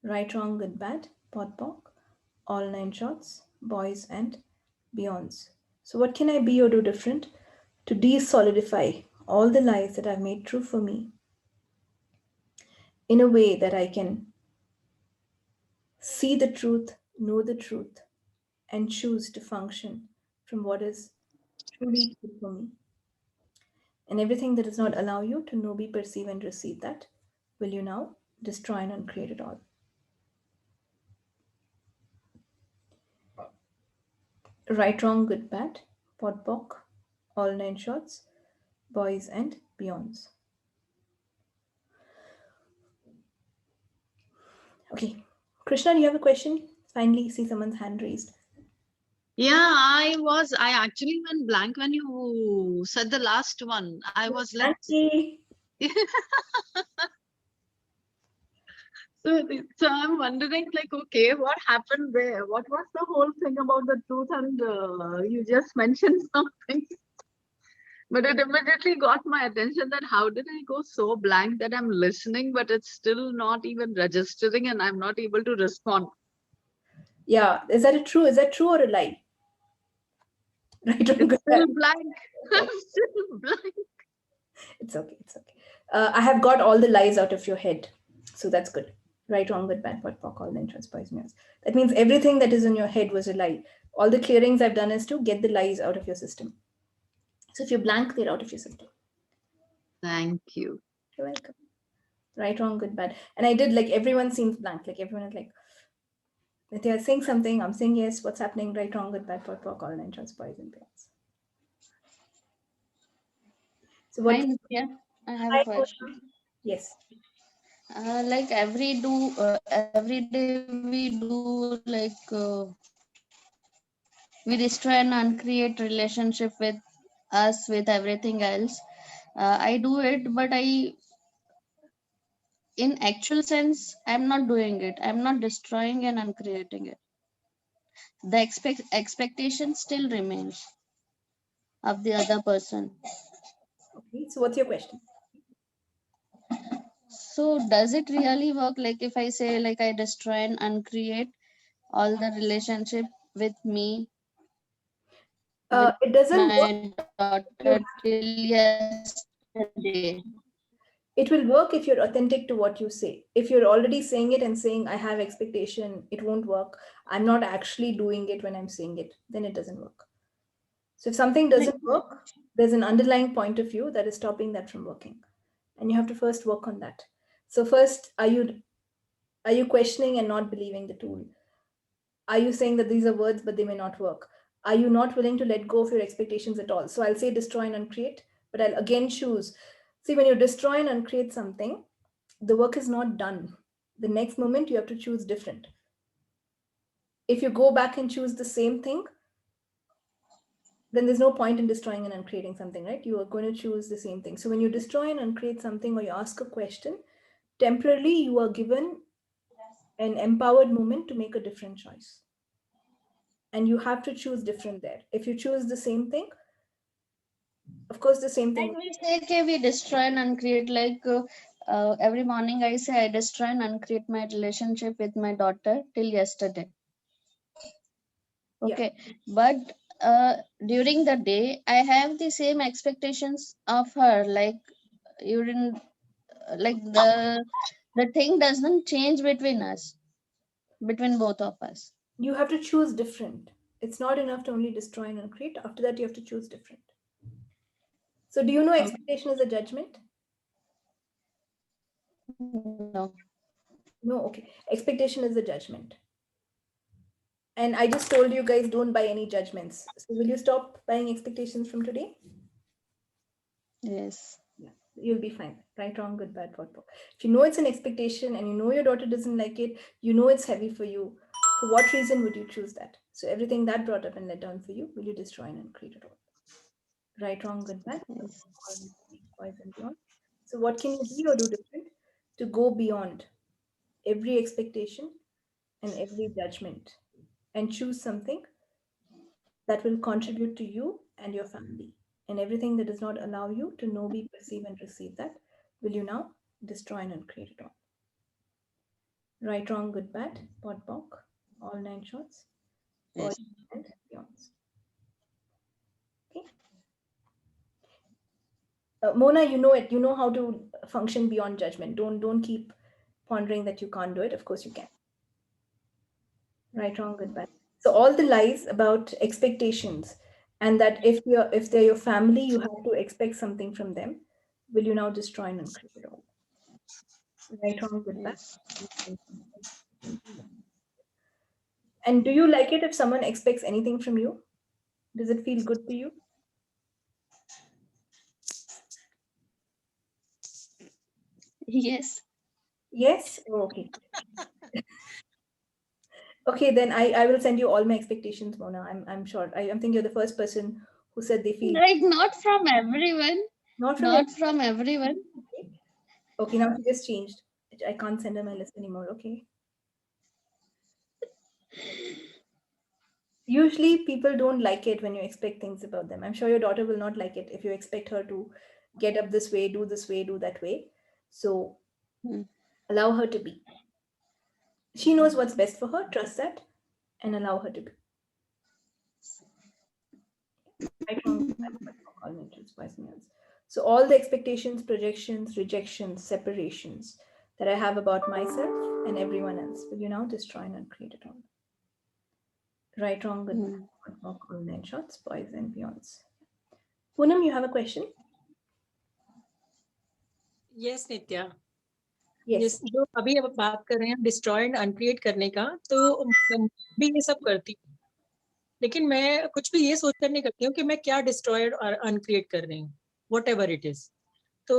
Right, wrong, good, bad, pot, pock, all nine shots, boys and beyonds. So, what can I be or do different to de-solidify all the lies that I've made true for me in a way that I can see the truth, know the truth, and choose to function from what is truly true for me? And everything that does not allow you to know, be, perceive, and receive that, will you now destroy and uncreate it all? Right, wrong, good, bad, pot, pock, all nine shots, boys and beyonds. Okay. Krishna, do you have a question? Finally, see someone's hand raised. Yeah, I actually went blank when you said the last one. I was like, Auntie. so I'm wondering, like, okay, what happened there? What was the whole thing about the truth? And you just mentioned something, but it immediately got my attention that how did I go so blank that I'm listening, but it's still not even registering and I'm not able to respond. Yeah, is that true? Is that true or a lie? Right, wrong, It's good, still bad. blank. I'm still blank. It's okay. It's okay. I have got all the lies out of your head, so that's good. Right, wrong, good, bad, pot, pock, all nine shots, boys and beyonds. That means everything that is in your head was a lie. All the clearings I've done is to get the lies out of your system. So if you're blank, they're out of your system. Thank you. You're welcome. Right, wrong, good, bad. And I did, like, everyone seems blank. Like, everyone is like, if they are saying something, I'm saying yes, what's happening? Right, wrong, good, bad, pot, pock, all nine shots, boys and beyonds. So what? Hi, Nithya. I have Hi, a question. yes. Like every day we do like we destroy and uncreate relationship with us, with everything else. I do it, but in actual sense, I'm not doing it. I'm not destroying and uncreating it. The expectation still remains of the other person. Okay, so what's your question? So does it really work? Like if I say like I destroy and uncreate all the relationship with me, with It doesn't work. my daughter till yesterday. It will work if you're authentic to what you say. If you're already saying it and saying, I have expectation, it won't work. I'm not actually doing it when I'm saying it, then it doesn't work. So if something Like, doesn't work, there's an underlying point of view that is stopping that from working. And you have to first work on that. So first, are you questioning and not believing the tool? Are you saying that these are words but they may not work? Are you not willing to let go of your expectations at all? So I'll say destroy and uncreate, but I'll again choose. See, when you destroy and uncreate something, the work is not done. The next moment you have to choose different. If you go back and choose the same thing, then there's no point in destroying and uncreating something, right? You are going to choose the same thing. So when you destroy and uncreate something or you ask a question, temporarily you are given an empowered moment to make a different choice. And you have to choose different there. If you choose the same thing, of course, the same thing. like we say, okay, we destroy and uncreate. Like every morning, I say I destroy and uncreate my relationship with my daughter till yesterday. Yeah. Okay, but during the day, I have the same expectations of her. Like you didn't, like the thing doesn't change between us, between both of us. You have to choose different. It's not enough to only destroy and uncreate. After that, you have to choose different. So, do you know expectation is a judgment? No. No, okay. Expectation is a judgment. And I just told you guys don't buy any judgments. So, will you stop buying expectations from today? Yes. Yeah, you'll be fine. Right, wrong, good, bad, what, what. If you know it's an expectation and you know your daughter doesn't like it, you know it's heavy for you. For what reason would you choose that? So, everything that brought up and let down for you, will you destroy and uncreate it all? Right, wrong, good, bad, Yes. boys and beyond. So, what can you be or do different to go beyond every expectation and every judgment and choose something that will contribute to you and your family? And everything that does not allow you to know, be, perceive, and receive that, will you now destroy and uncreate it all? Right, wrong, good, bad, pot, pock, all nine shots, boys Yes. and beyonds. Okay. Mona, you know it. You know how to function beyond judgment. Don't keep pondering that you can't do it. Of course you can. Right, wrong, good, bad. So all the lies about expectations and that if they're your family, you have to expect something from them. Will you now destroy and uncreate it all? Right, wrong, good, bad. Yes. And do you like it if someone expects anything from you? Does it feel good to you? Yes. Yes? Oh, okay. Okay, then I will send you all my expectations, Mona. I'm sure. I'm thinking you're the first person who said they feel Like not from everyone. not from Not from everyone. okay. Okay, now she just changed. I can't send her my list anymore. Okay. Usually people don't like it when you expect things about them. I'm sure your daughter will not like it if you expect her to get up this way, do that way. So Hmm. allow her to be. She knows what's best for her, trust that, and allow her to be. Right, wrong, all natures, wise males. So all the expectations, projections, rejections, separations that I have about myself and everyone else, will you now destroy and uncreate it all? Right, wrong, good, Hmm. bad, all nine shots, boys and beyonds. Poonam, you have a question? Yes Nitya Yes. Yes जो अभी अब बात कर रहे हैं destroy and अनक्रिएट करने का तो मैं भी ये सब करती हूँ लेकिन मैं कुछ भी ये सोच कर नहीं करती हूँ कि मैं क्या डिस्ट्रॉय और अनक्रिएट कर रही हूँ वट एवर इट इज तो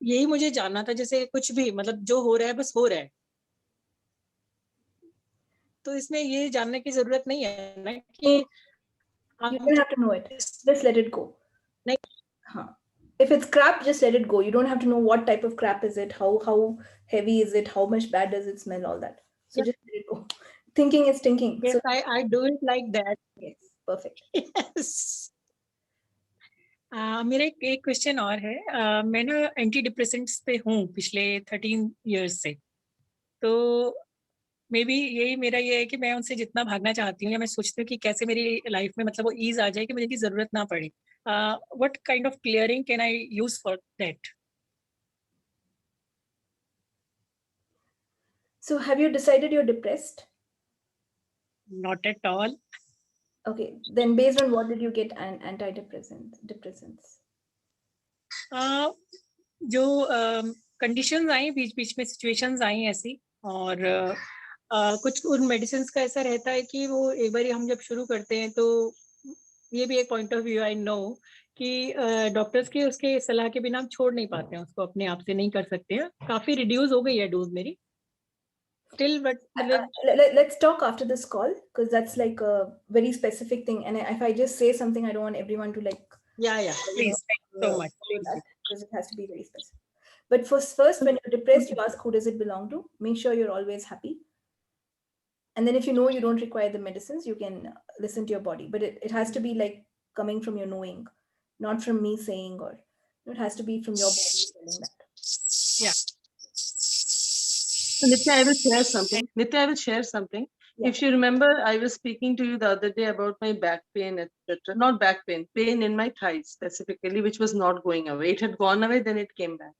यही मुझे जानना था जैसे कुछ भी मतलब जो हो रहा है बस हो रहा है तो इसमें ये जानने की जरूरत नहीं है ना कि You don't have to know it. Just let it go. Huh. If it's crap, just let it go. You don't have to know what type of crap is it, how heavy is it, how much bad does it smell, all that. So just let it go. Thinking is thinking. Yes, So I do it like that. yes, perfect. Yes. मेरा एक question और है. मैं ना anti depressants पे हूँ पिछले 13 years से. तो मे बी यही मेरा ये है कि मैं उनसे जितना भागना चाहती हूँ या मैं सोचती हूँ कि कैसे मेरी लाइफ में मतलब वो ईज आ जाए कि मुझे की जरूरत ना पड़े. What kind of clearing can I use for that? So have you decided you're depressed? Not at all. Okay, then based on what did you get an depressants? जो कंडीशंस आई बीच बीच में सिचुएशंस आई ऐसी, और कुछ उन मेडिसिन का ऐसा रहता है कि वो एक बार हम जब शुरू करते हैं तो ये भी एक point of view I know कि डॉक्टर्स के उसके सलाह के बिना हम छोड़ नहीं पाते हैं उसको, अपने आप से नहीं कर सकते हैं. काफी रिड्यूस हो गई है डोज मेरी still, but Let's talk after this call, because that's like a very specific thing, and if I just say something, I don't want everyone to like yeah please, thank you so much. because it has to be very specific. But first, when you're depressed, you ask who does it belong to. Make sure you're always happy. And then if you know you don't require the medicines, you can listen to your body. But it has to be like coming from your knowing, not from me saying, or it has to be from your body telling that. Yeah. So, Nithya, I will share something. Nithya, I will share something. Yeah. If you remember, I was speaking to you the other day about my back pain, etc. Not back pain, pain in my thighs specifically, which was not going away. It had gone away, then it came back.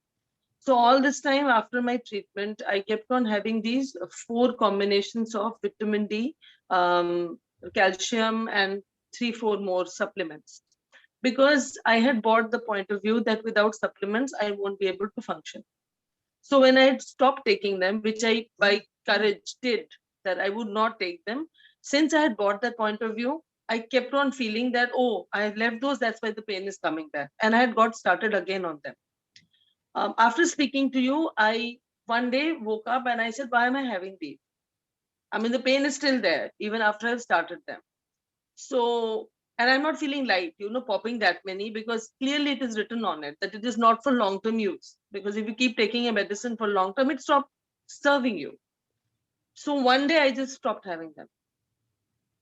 So all this time after my treatment, I kept on having these 4 combinations of vitamin D, calcium, and 3-4 more supplements. Because I had bought the point of view that without supplements, I won't be able to function. So when I had stopped taking them, which I by courage did, that I would not take them, since I had bought that point of view, I kept on feeling that, oh, I have left those, that's why the pain is coming back. And I had got started again on them. After speaking to you, I one day woke up and I said, why am I having these? I mean, the pain is still there, even after I've started them. So, and I'm not feeling light, popping that many, because clearly it is written on it that it is not for long-term use. Because if you keep taking a medicine for long-term, it stops serving you. So one day I just stopped having them.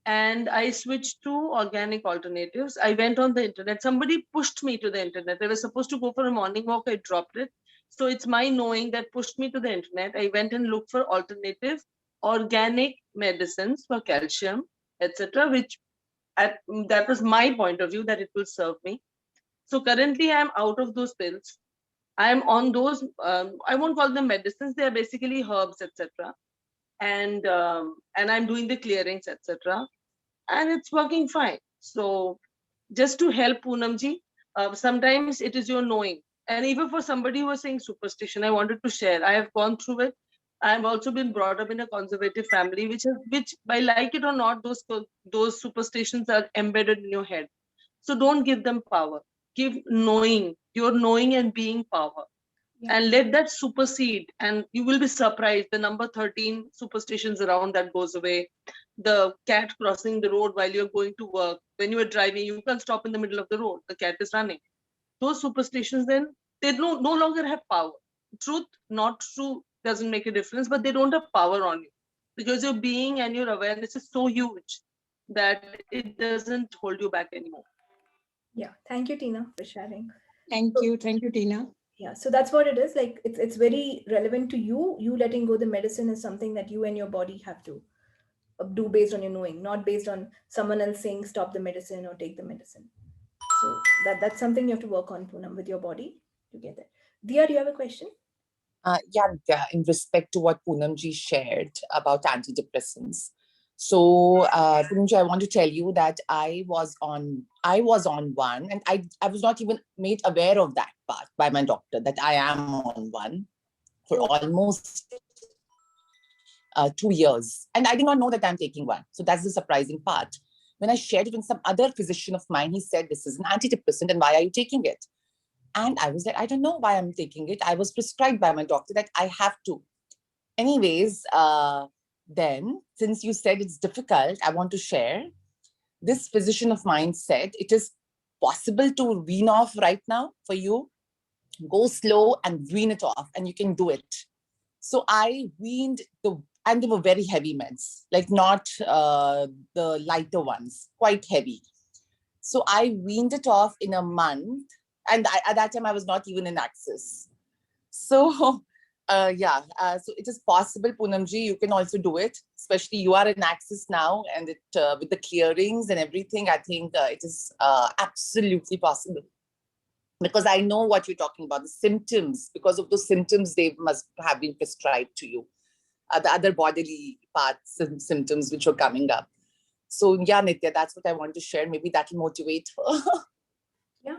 And I switched to organic alternatives. I went on the internet. Somebody pushed me to the internet. I was supposed to go for a morning walk. I dropped it. So it's my knowing that pushed me to the internet. I went and looked for alternative organic medicines for calcium, etc., which that was my point of view that it will serve me. So currently I'm out of those pills. I am on those, I won't call them medicines. They are basically herbs, etc. And I'm doing the clearings, etc. And it's working fine. So just to help Poonamji, sometimes it is your knowing. And even for somebody who was saying superstition, I wanted to share. I have gone through it. I have also been brought up in a conservative family, which by like it or not, those superstitions are embedded in your head. So don't give them power. Give knowing, your knowing and being power. Yeah. And let that supersede, and you will be surprised. The number 13 superstitions around that goes away. The cat crossing the road while you're going to work. When you are driving, you can't stop in the middle of the road. The cat is running. Those superstitions, then they no longer have power. Truth, not true, doesn't make a difference, but they don't have power on you, because your being and your awareness is so huge that it doesn't hold you back anymore. Yeah. Thank you, Tina, for sharing. Thank you, Tina. Yeah, so that's what it is. Like it's very relevant to you. You letting go the medicine is something that you and your body have to do based on your knowing, not based on someone else saying stop the medicine or take the medicine. So that's something you have to work on, Poonam, with your body to get there. Dia, do you have a question? Yeah, in respect to what Poonamji shared about antidepressants. So, Poonamji, I want to tell you that I was on one, and I was not even made aware of that part by my doctor that I am on one for almost 2 years. And I did not know that I'm taking one. So that's the surprising part. When I shared it with some other physician of mine, he said, this is an antidepressant, and why are you taking it? And I was like, I don't know why I'm taking it. I was prescribed by my doctor that I have to. Anyways, Then, since you said it's difficult, I want to share. This physician of mine said it is possible to wean off right now for you. Go slow and wean it off, and you can do it. So I weaned and they were very heavy meds, like not the lighter ones, quite heavy. So I weaned it off in a month. And at that time, I was not even in Access. So, so it is possible, Poonamji, you can also do it, especially you are in Access now, and with the clearings and everything, I think it is absolutely possible. Because I know what you're talking about, the symptoms. Because of those symptoms, they must have been prescribed to you. The other bodily parts and symptoms which are coming up. So yeah, Nithya, that's what I want to share. Maybe that will motivate her. Yeah,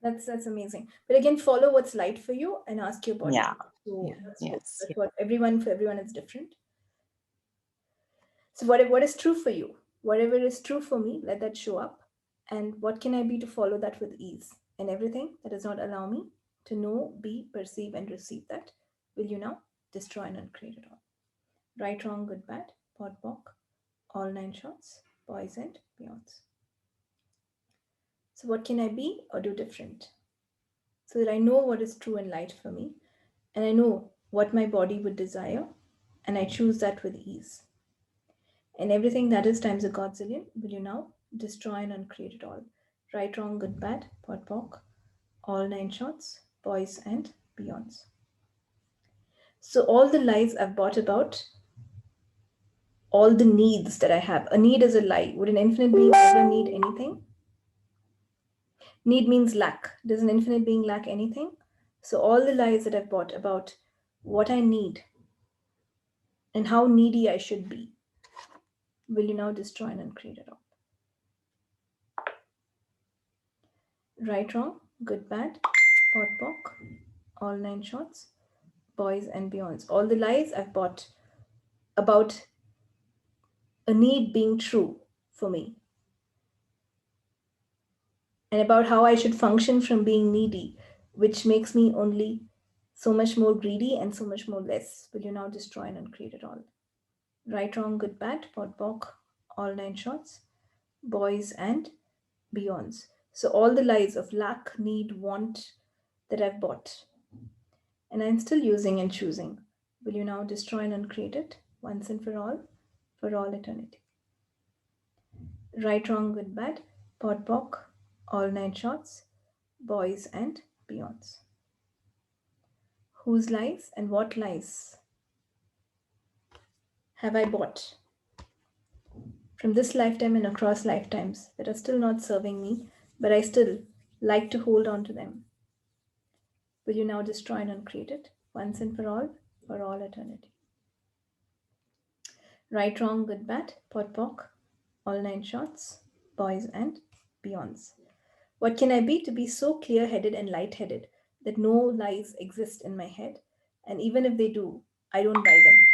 that's amazing. But again, follow what's light for you and ask your body. Yeah. So Yeah. Yes. that's what for everyone is different. So what is true for you? Whatever is true for me, let that show up. And what can I be to follow that with ease? And everything that does not allow me to know, be, perceive, and receive that, will you now destroy and uncreate it all? Right, wrong, good, bad, pot, pock, all nine shots, boys and beyonds. So what can I be or do different? So that I know what is true and light for me, and I know what my body would desire, and I choose that with ease. And everything that is times a godzillion, will you now destroy and uncreate it all? Right, wrong, good, bad, pot, pock, all nine shots, boys and beyonds. So all the lies I've bought about all the needs that I have. A need is a lie. Would an infinite being ever need anything? Need means lack. Does an infinite being lack anything? So all the lies that I've bought about what I need and how needy I should be, will you now destroy and uncreate it all? Right, wrong, good, bad, pot, pock, all nine shots, boys and beyonds. All the lies I've bought about a need being true for me and about how I should function from being needy, which makes me only so much more greedy and so much more less. Will you now destroy and uncreate it all? Right, wrong, good, bad, pot, pock, all nine shots, boys and beyonds. So all the lies of lack, need, want that I've bought and I'm still using and choosing, will you now destroy and uncreate it once and for all eternity? Right, wrong, good, bad, pot, pock, all nine shots, boys and beyonds. Whose lies and what lies have I bought from this lifetime and across lifetimes that are still not serving me, but I still like to hold on to them? Will you now destroy and uncreate it once and for all eternity? Right, wrong, good, bad, pot, pock, all nine shots, boys and beyonds. What can I be to be so clear headed and light headed that no lies exist in my head? And even if they do, I don't buy them.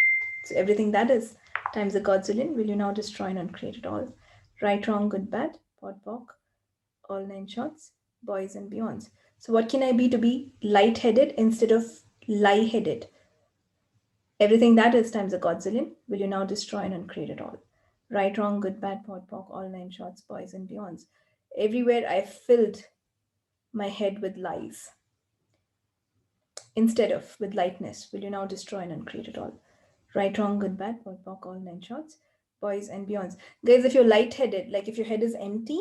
So everything that is times a godzillion, will you now destroy and uncreate it all? Right, wrong, good, bad, pot, pock, all nine shots, boys and beyonds. So what can I be to be light headed instead of lie headed? Everything that is times a godzillion, will you now destroy and uncreate it all? Right, wrong, good, bad, pot, pock, all nine shots, boys and beyonds. Everywhere I filled my head with lies instead of with lightness, will you now destroy and uncreate it all? Right, wrong, good, bad, pot, pock, all nine shots, boys and beyonds. Guys, if you're lightheaded, like if your head is empty,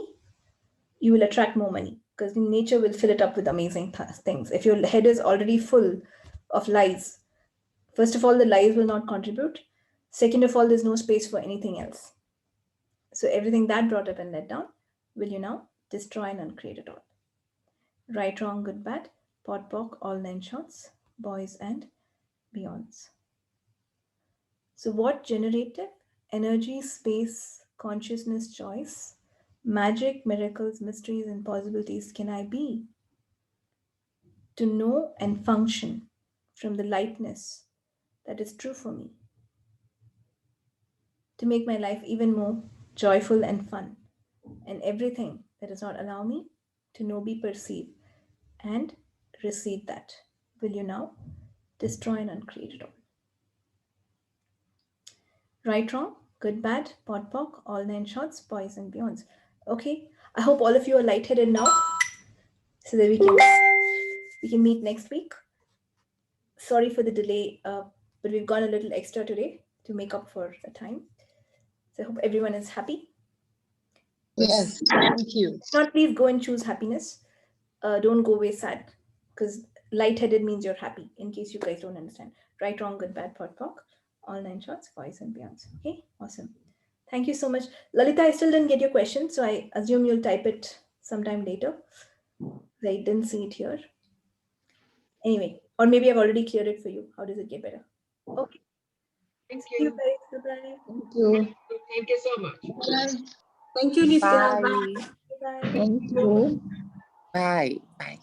you will attract more money because nature will fill it up with amazing things. If your head is already full of lies, first of all, the lies will not contribute. Second of all, there's no space for anything else. So everything that brought up and let down, will you now destroy and uncreate it all? Right, wrong, good, bad, pot, pock, all nine shots, boys and beyonds. So what generative energy, space, consciousness, choice, magic, miracles, mysteries, and possibilities can I be to know and function from the lightness that is true for me, to make my life even more joyful and fun, and everything that does not allow me to know, be, perceive, and receive that, will you now destroy and uncreate it all? Right, wrong, good, bad, pod, poc, all 9 shots, boys and beyonds. Okay, I hope all of you are lightheaded now, so that we can meet next week. Sorry for the delay, but we've gone a little extra today to make up for the time. So I hope everyone is happy. Yes, thank you. If not, please go and choose happiness. Don't go away sad, because lightheaded means you're happy, in case you guys don't understand. Right, wrong, good, bad, pod, poc, all 9 shots, boys and beyonds. Okay, awesome. Thank you so much. Lalita, I still didn't get your question, so I assume you'll type it sometime later. I didn't see it here. Anyway, or maybe I've already cleared it for you. How does it get better? Okay. Thank See you you. guys. Goodbye. Thank you. Thank you so much. Bye. Thank you, Nithya. Bye. Bye. Thank you. Bye. Bye.